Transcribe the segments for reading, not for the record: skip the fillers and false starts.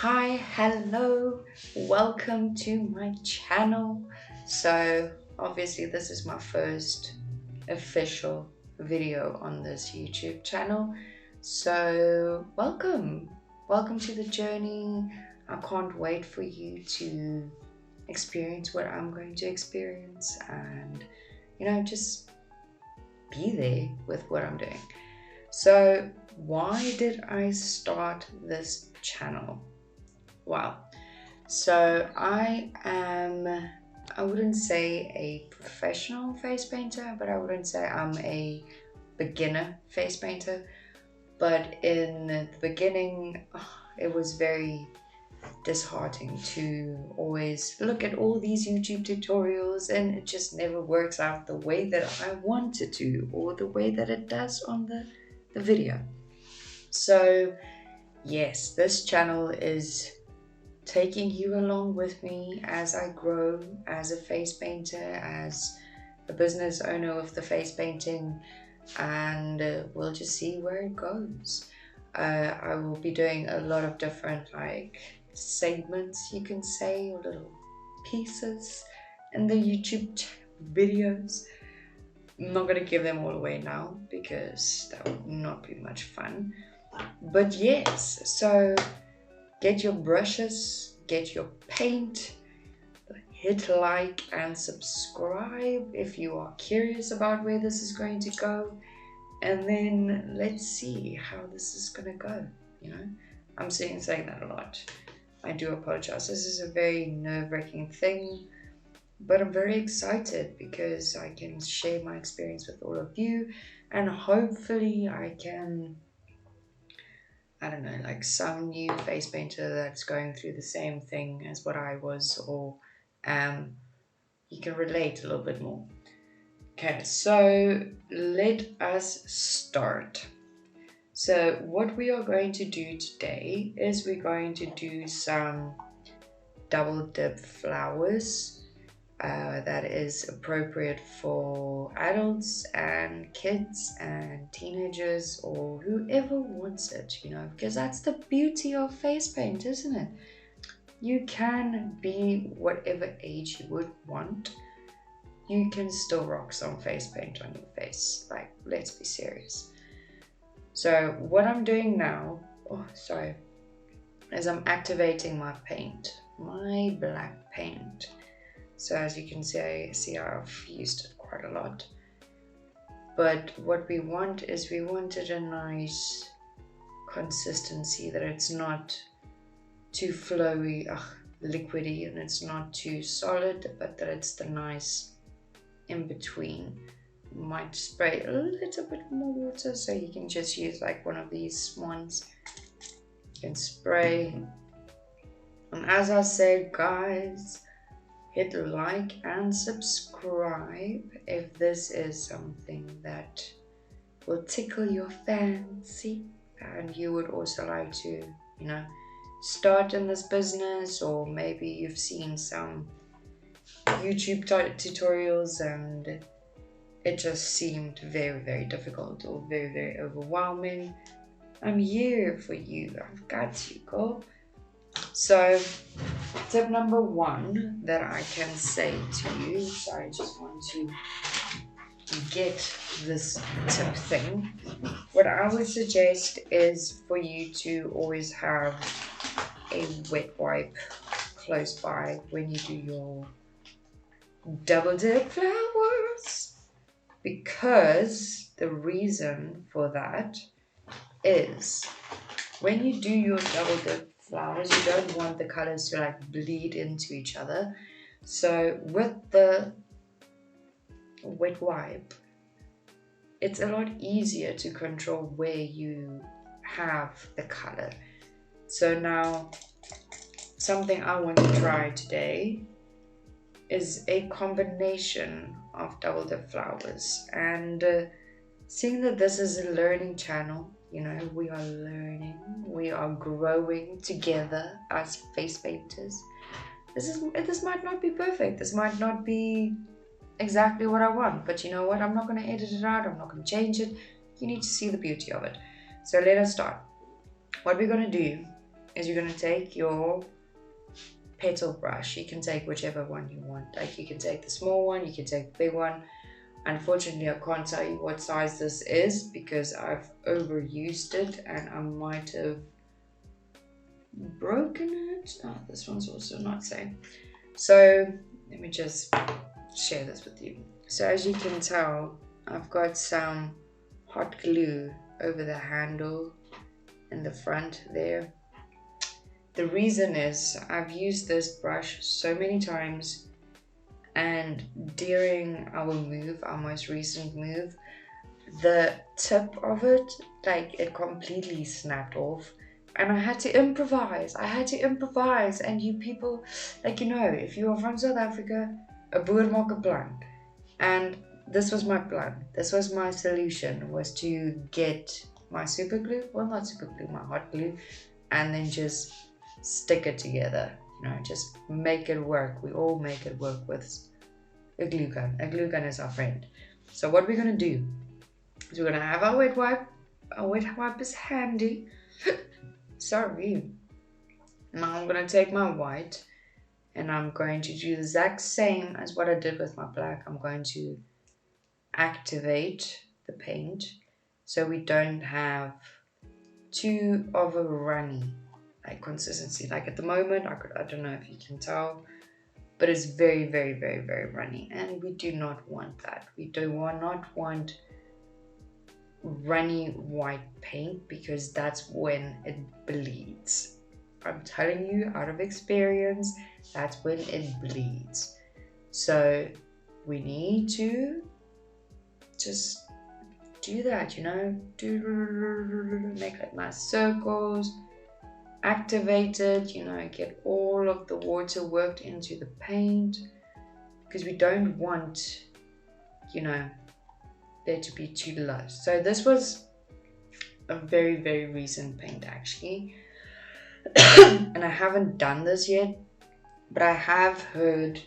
Hi, hello, welcome to my channel. So, obviously, this is my first official video on this YouTube channel. So, welcome to the journey. I can't wait for you to experience what I'm going to experience and, just be there with what I'm doing. So, why did I start this channel? Wow. So I wouldn't say a professional face painter, but I wouldn't say I'm a beginner face painter. But in the beginning, it was very disheartening to always look at all these YouTube tutorials and it just never works out the way that I want it to or the way that it does on the video. So yes, this channel is taking you along with me as I grow as a face painter, as a business owner of the face painting, and we'll just see where it goes. I will be doing a lot of different segments, you can say, or little pieces in the YouTube videos. I'm not going to give them all away now because that would not be much fun. But yes, so get your brushes, get your paint, hit like and subscribe if you are curious about where this is going to go. And then let's see how this is going to go. I'm saying that a lot. I do apologize. This is a very nerve-wracking thing, but I'm very excited because I can share my experience with all of you, and hopefully I can, I don't know, like some new face painter that's going through the same thing as what I was, or you can relate a little bit more. Okay, so let us start. So what we are going to do today is we're going to do some double dip flowers. That is appropriate for adults and kids and teenagers or whoever wants it, because that's the beauty of face paint, isn't it? You can be whatever age you would want. You can still rock some face paint on your face. Let's be serious. So what I'm doing now, is I'm activating my paint, my black paint. So as you can see I've used it quite a lot. But what we want is we wanted a nice consistency, that it's not too flowy, liquidy, and it's not too solid, but that it's the nice in between. Might spray a little bit more water, so you can just use like one of these ones. You can spray. And as I said, guys, hit like and subscribe if this is something that will tickle your fancy and you would also like to, start in this business, or maybe you've seen some YouTube tutorials and it just seemed very, very difficult or very, very overwhelming. I'm here for you. I've got you, girl. So tip number one that I can say to you, so I just want to get this tip thing. What I would suggest is for you to always have a wet wipe close by when you do your double dip flowers, because the reason for that is when you do your double dip flowers, you don't want the colors to bleed into each other. So with the wet wipe, it's a lot easier to control where you have the color. So now something I want to try today is a combination of double dip flowers, and seeing that this is a learning channel, we are learning, we are growing together as face painters. This might not be perfect, this might not be exactly what I want, but you know what, I'm not going to edit it out, I'm not going to change it. You need to see the beauty of it. So let us start. What we're going to do is you're going to take your petal brush. You can take whichever one you want. Like you can take the small one, you can take the big one. Unfortunately, I can't tell you what size this is because I've overused it and I might have broken it. Oh, this one's also not same. So let me just share this with you. So as you can tell, I've got some hot glue over the handle in the front there. The reason is I've used this brush so many times, and during our move, our most recent move, the tip of it, like it completely snapped off, and I had to improvise. And you people, like, you know, if you are from South Africa, a boer maak 'n plan. And this was my plan. This was my solution, was to get my super glue, well, not super glue, my hot glue, and then just stick it together, you know, just make it work. We all make it work with a glue gun. A glue gun is our friend. So what we're going to do is we're going to have our wet wipe. Our wet wipe is handy. Sorry. Now I'm going to take my white and I'm going to do the exact same as what I did with my black. I'm going to activate the paint so we don't have too of a runny like consistency. Like at the moment, I don't know if you can tell, but it's very, very, very, very runny, and we do not want that. We do not want runny white paint because that's when it bleeds. I'm telling you out of experience, that's when it bleeds. So we need to just do that, you know, make like nice circles, activate it, you know, get all of the water worked into the paint, because we don't want, you know, there to be too light. So this was a very, very recent paint actually. And I haven't done this yet, but I have heard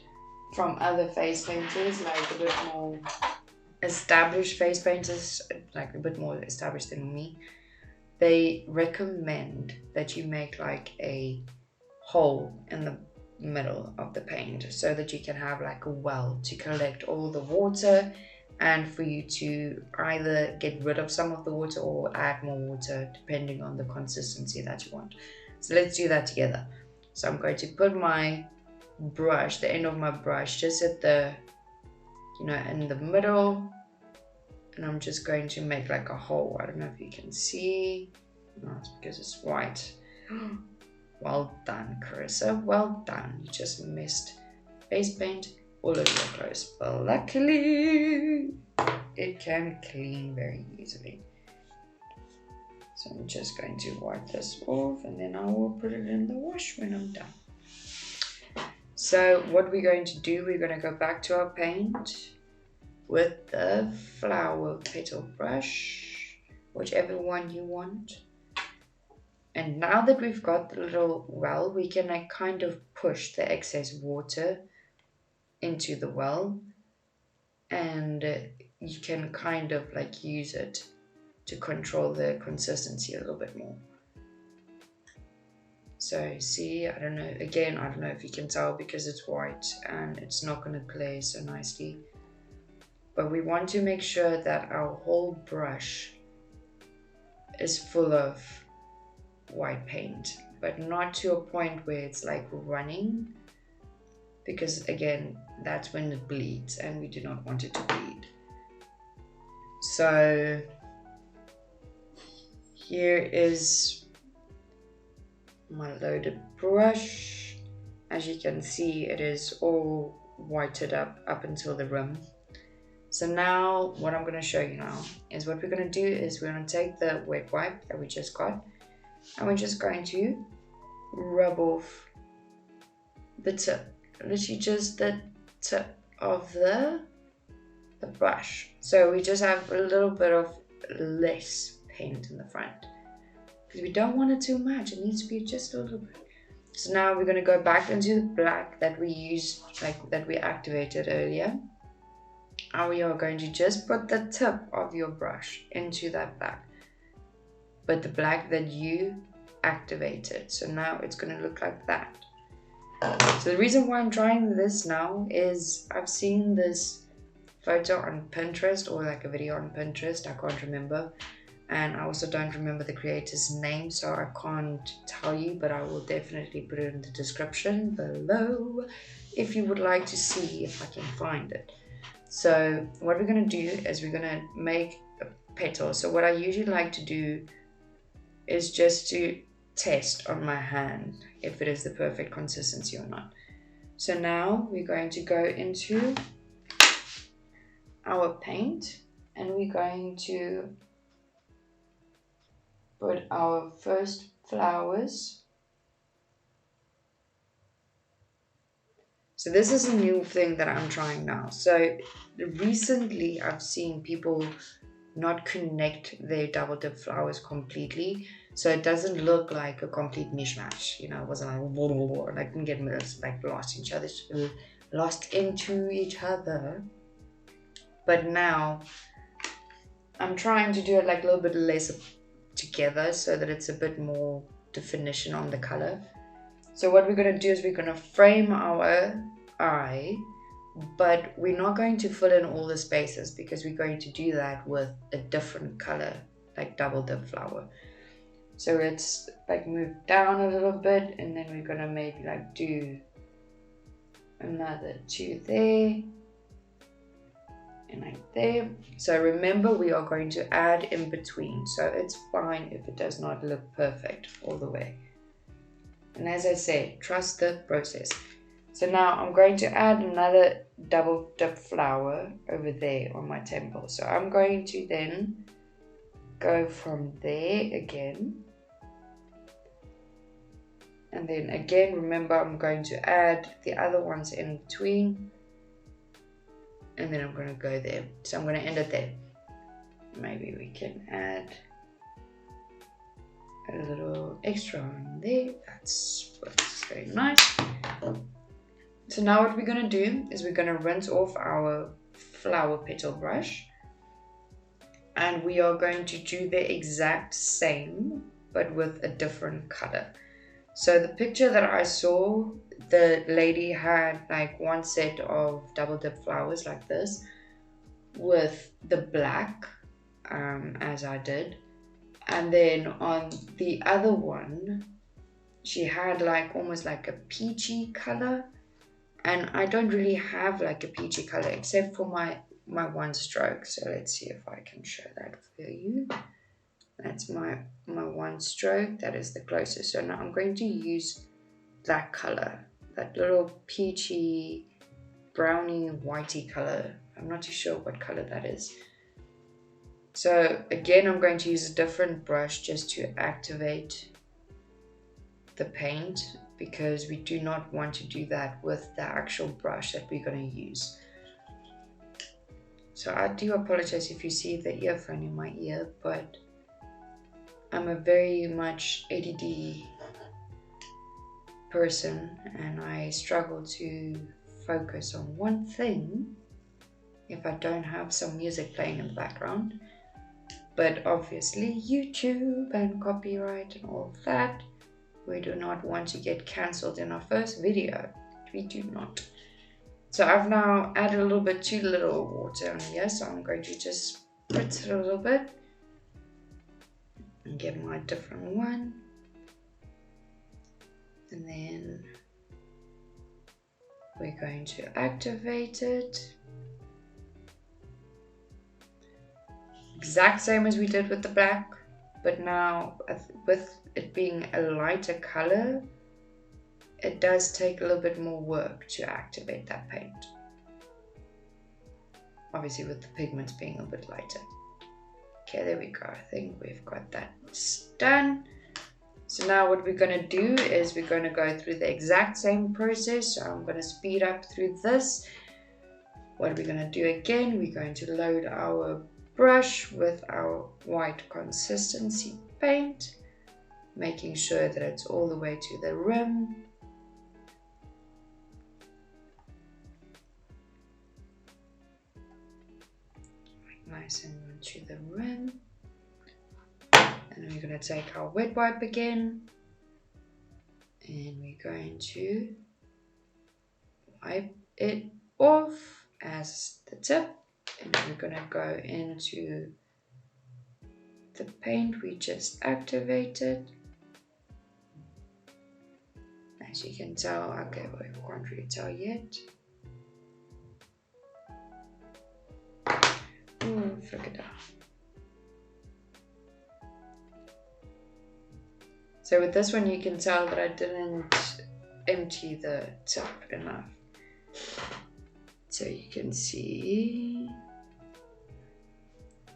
from other face painters, like a bit more established face painters, like a bit more established than me, they recommend that you make like a hole in the middle of the paint so that you can have like a well to collect all the water and for you to either get rid of some of the water or add more water depending on the consistency that you want. So let's do that together. So I'm going to put my brush, the end of my brush, just at the, you know, in the middle, and I'm just going to make like a hole. I don't know if you can see. No, it's because it's white. Well done, Carissa. Well done. You just missed face paint all over your clothes. But luckily, it can clean very easily. So I'm just going to wipe this off and then I will put it in the wash when I'm done. So what we're going to do, we're going to go back to our paint with the flower petal brush, whichever one you want. And now that we've got the little well, we can like kind of push the excess water into the well, and you can kind of like use it to control the consistency a little bit more. So see, I don't know, again, I don't know if you can tell because it's white and it's not going to play so nicely. But we want to make sure that our whole brush is full of white paint, but not to a point where it's like running, because again, that's when it bleeds and we do not want it to bleed. So here is my loaded brush. As you can see, it is all whited up until the rim. So now what I'm going to show you now is what we're going to do is we're going to take the wet wipe that we just got and we're just going to rub off the tip, literally just the tip of the brush. So we just have a little bit of less paint in the front because we don't want it too much. It needs to be just a little bit. So now we're going to go back into the black that we used, like that we activated earlier. And we are going to just put the tip of your brush into that black. But the black that you activated. So now it's going to look like that. So the reason why I'm trying this now is I've seen this photo on Pinterest, or like a video on Pinterest, I can't remember. And I also don't remember the creator's name, so I can't tell you, but I will definitely put it in the description below if you would like to see if I can find it. So what we're going to do is we're going to make a petal. So what I usually like to do is just to test on my hand if it is the perfect consistency or not. So now we're going to go into our paint and we're going to put our first flowers. So this is a new thing that I'm trying now. So recently I've seen people not connect their double dip flowers completely, so it doesn't look like a complete mishmash. You know, it wasn't like blah, blah, blah, like get like lost into each other. But now I'm trying to do it like a little bit less together so that it's a bit more definition on the color. So what we're going to do is we're going to frame our eye, but we're not going to fill in all the spaces because we're going to do that with a different color, like double dip flower. So it's like move down a little bit, and then we're going to maybe like do another 2 there and like there. So remember, we are going to add in between, so it's fine if it does not look perfect all the way. And as I said, trust the process. So now I'm going to add another double dip flower over there on my temple. So I'm going to then go from there again. And then again, remember, I'm going to add the other ones in between. And then I'm going to go there. So I'm going to end it there. Maybe we can add a little extra on there. That's very nice. So now what we're going to do is we're going to rinse off our flower petal brush. And we are going to do the exact same, but with a different color. So the picture that I saw, the lady had like one set of double dip flowers like this with the black, as I did. And then on the other one, she had like almost like a peachy color. And I don't really have like a peachy color except for my one stroke. So let's see if I can show that for you. That's my one stroke. That is the closest. So now I'm going to use that color, that little peachy, browny, whitey color. I'm not too sure what color that is. So again, I'm going to use a different brush just to activate the paint, because we do not want to do that with the actual brush that we're going to use. So I do apologize if you see the earphone in my ear, but I'm a very much ADD person and I struggle to focus on one thing if I don't have some music playing in the background. But obviously YouTube and copyright and all of that, we do not want to get cancelled in our first video. We do not. So I've now added a little bit too little water on here, so I'm going to just spritz it a little bit and get my different one. And then we're going to activate it. Exact same as we did with the black, but now with it being a lighter color, it does take a little bit more work to activate that paint. Obviously with the pigments being a bit lighter. Okay, there we go. I think we've got that done. So now what we're going to do is we're going to go through the exact same process. So I'm going to speed up through this. What we're going to do again, we're going to load our brush with our white consistency paint, making sure that it's all the way to the rim. Nice and to the rim. And we're going to take our wet wipe again, and we're going to wipe it off as the tip, and then we're going to go into the paint we just activated. As you can tell, okay, well, I can't really tell yet. Ooh, flick it out. So with this one, you can tell that I didn't empty the tip enough. So you can see.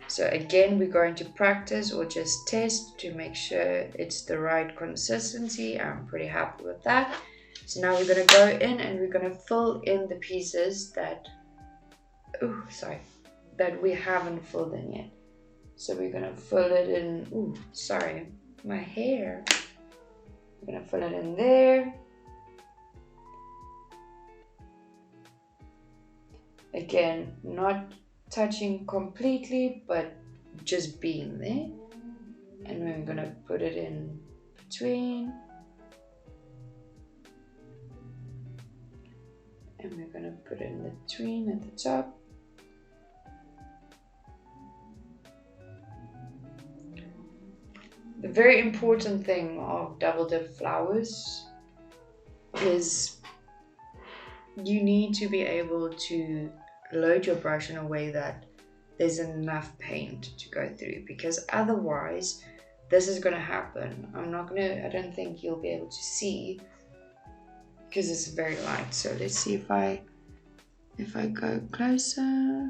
So again, we're going to practice or just test to make sure it's the right consistency. I'm pretty happy with that. So now we're going to go in and we're going to fill in the pieces that, that we haven't filled in yet. So we're going to fill it in, my hair. We're going to fill it in there. Again, not touching completely, but just being there. And we're going to put it in between. And we're going to put it in between at the top. The very important thing of double dip flowers is you need to be able to load your brush in a way that there's enough paint to go through, because otherwise this is going to happen. I don't think you'll be able to see because it's very light. So let's see if I go closer,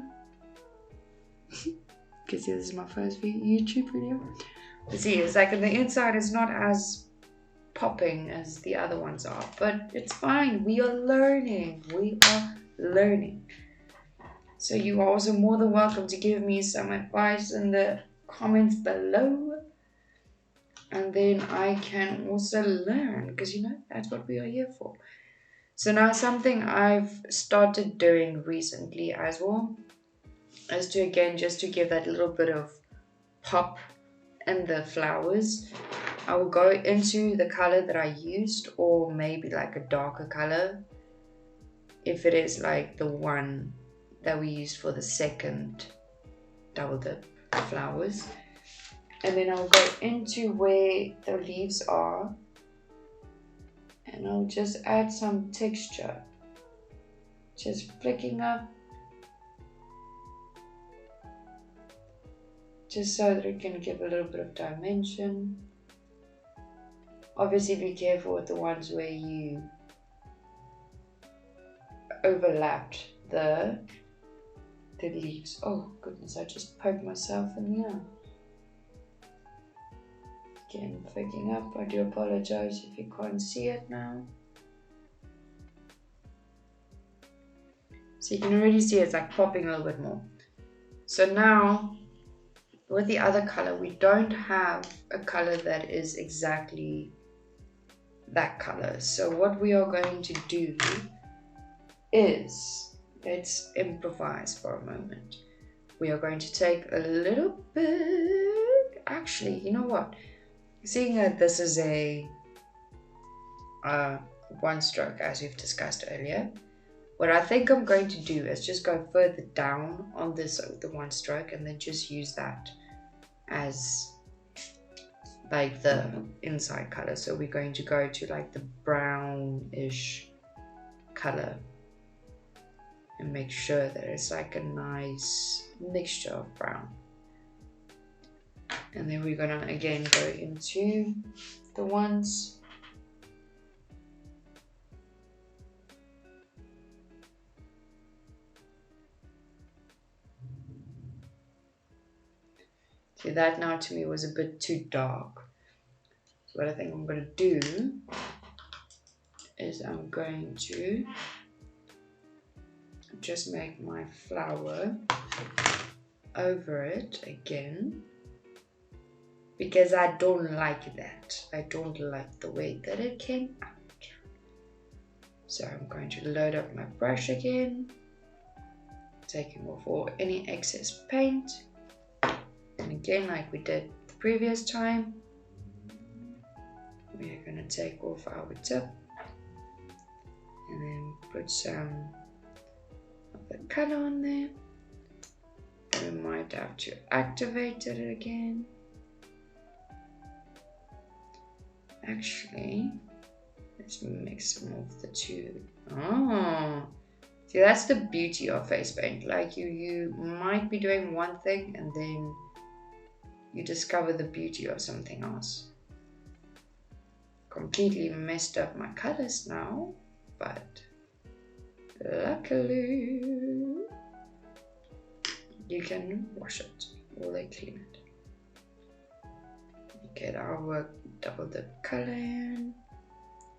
because this is my first YouTube video. See, it's like on the inside it's not as popping as the other ones are, but it's fine. We are learning. So you are also more than welcome to give me some advice in the comments below, and then I can also learn, because that's what we are here for. So now something I've started doing recently as well is to, again, just to give that little bit of pop in the flowers, I will go into the color that I used, or maybe like a darker color if it is like the one that we used for the second double dip flowers. And then I'll go into where the leaves are, and I'll just add some texture, just flicking up, just so that it can give a little bit of dimension. Obviously be careful with the ones where you overlapped the leaves. Oh goodness, I just poked myself in the eye. Again, flicking up. I do apologize if you can't see it now. So you can already see it's like popping a little bit more. So now with the other color, we don't have a color that is exactly that color. So what we are going to do is, let's improvise for a moment. We are going to take a little bit, actually, you know what? Seeing that this is a one stroke, as we've discussed earlier, what I think I'm going to do is just go further down on the one stroke, and then just use that as like the inside color. So we're going to go to like the brownish color and make sure that it's like a nice mixture of brown. And then we're gonna again go into the ones. See, that now to me was a bit too dark. So what I think I'm going to do is I'm going to just make my flower over it again, because I don't like that. I don't like the way that it came out. So I'm going to load up my brush again, taking off all any excess paint. And again, like we did the previous time. We are going to take off our tip and then put some of the color on there. And we might have to activate it again. Actually, let's mix some of the two. Oh, see, that's the beauty of face paint. Like you might be doing one thing and then you discover the beauty of something else. Completely messed up my colors now, but luckily you can wash it or they clean it. Get our double dip color in.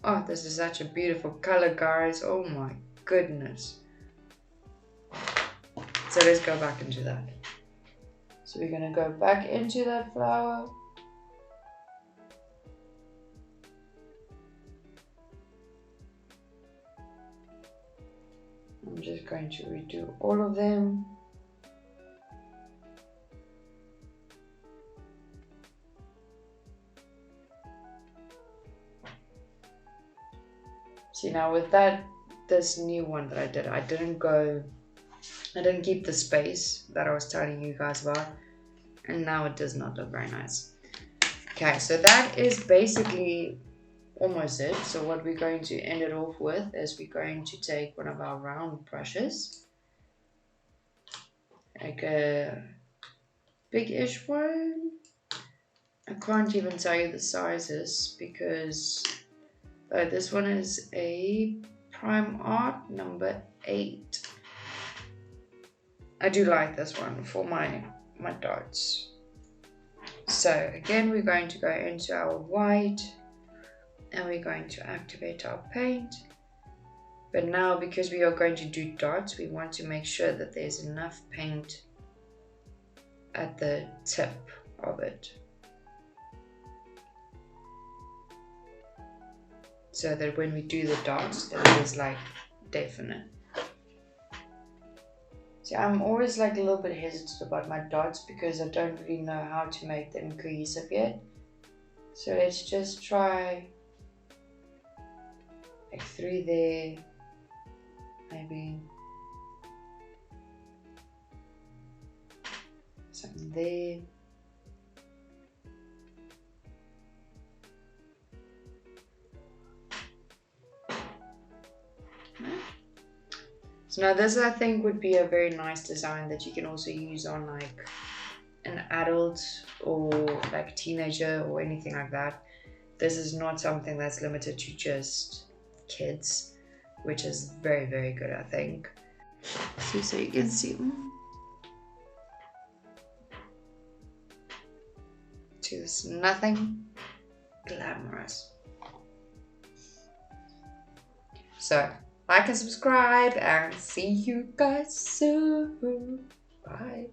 Oh, this is such a beautiful color, guys. Oh my goodness. So let's go back into that. So we're going to go back into that flower. I'm just going to redo all of them. See, now with this new one that I did, I didn't keep the space that I was telling you guys about, and now it does not look very nice. Okay, so that is basically almost it. So what we're going to end it off with is we're going to take one of our round brushes, like a big-ish one. I can't even tell you the sizes because this one is a Prime Art number 8. I do like this one for my dots. So again, we're going to go into our white and we're going to activate our paint. But now, because we are going to do dots, we want to make sure that there's enough paint at the tip of it, so that when we do the dots, that it is like definite. See, I'm always like a little bit hesitant about my dots because I don't really know how to make them cohesive yet. So let's just try like 3 there, maybe something there. So now this, I think, would be a very nice design that you can also use on like an adult or like teenager or anything like that. This is not something that's limited to just kids, which is very, very good, I think. See, so you can see. Just nothing glamorous. So, like and subscribe and see you guys soon. Bye.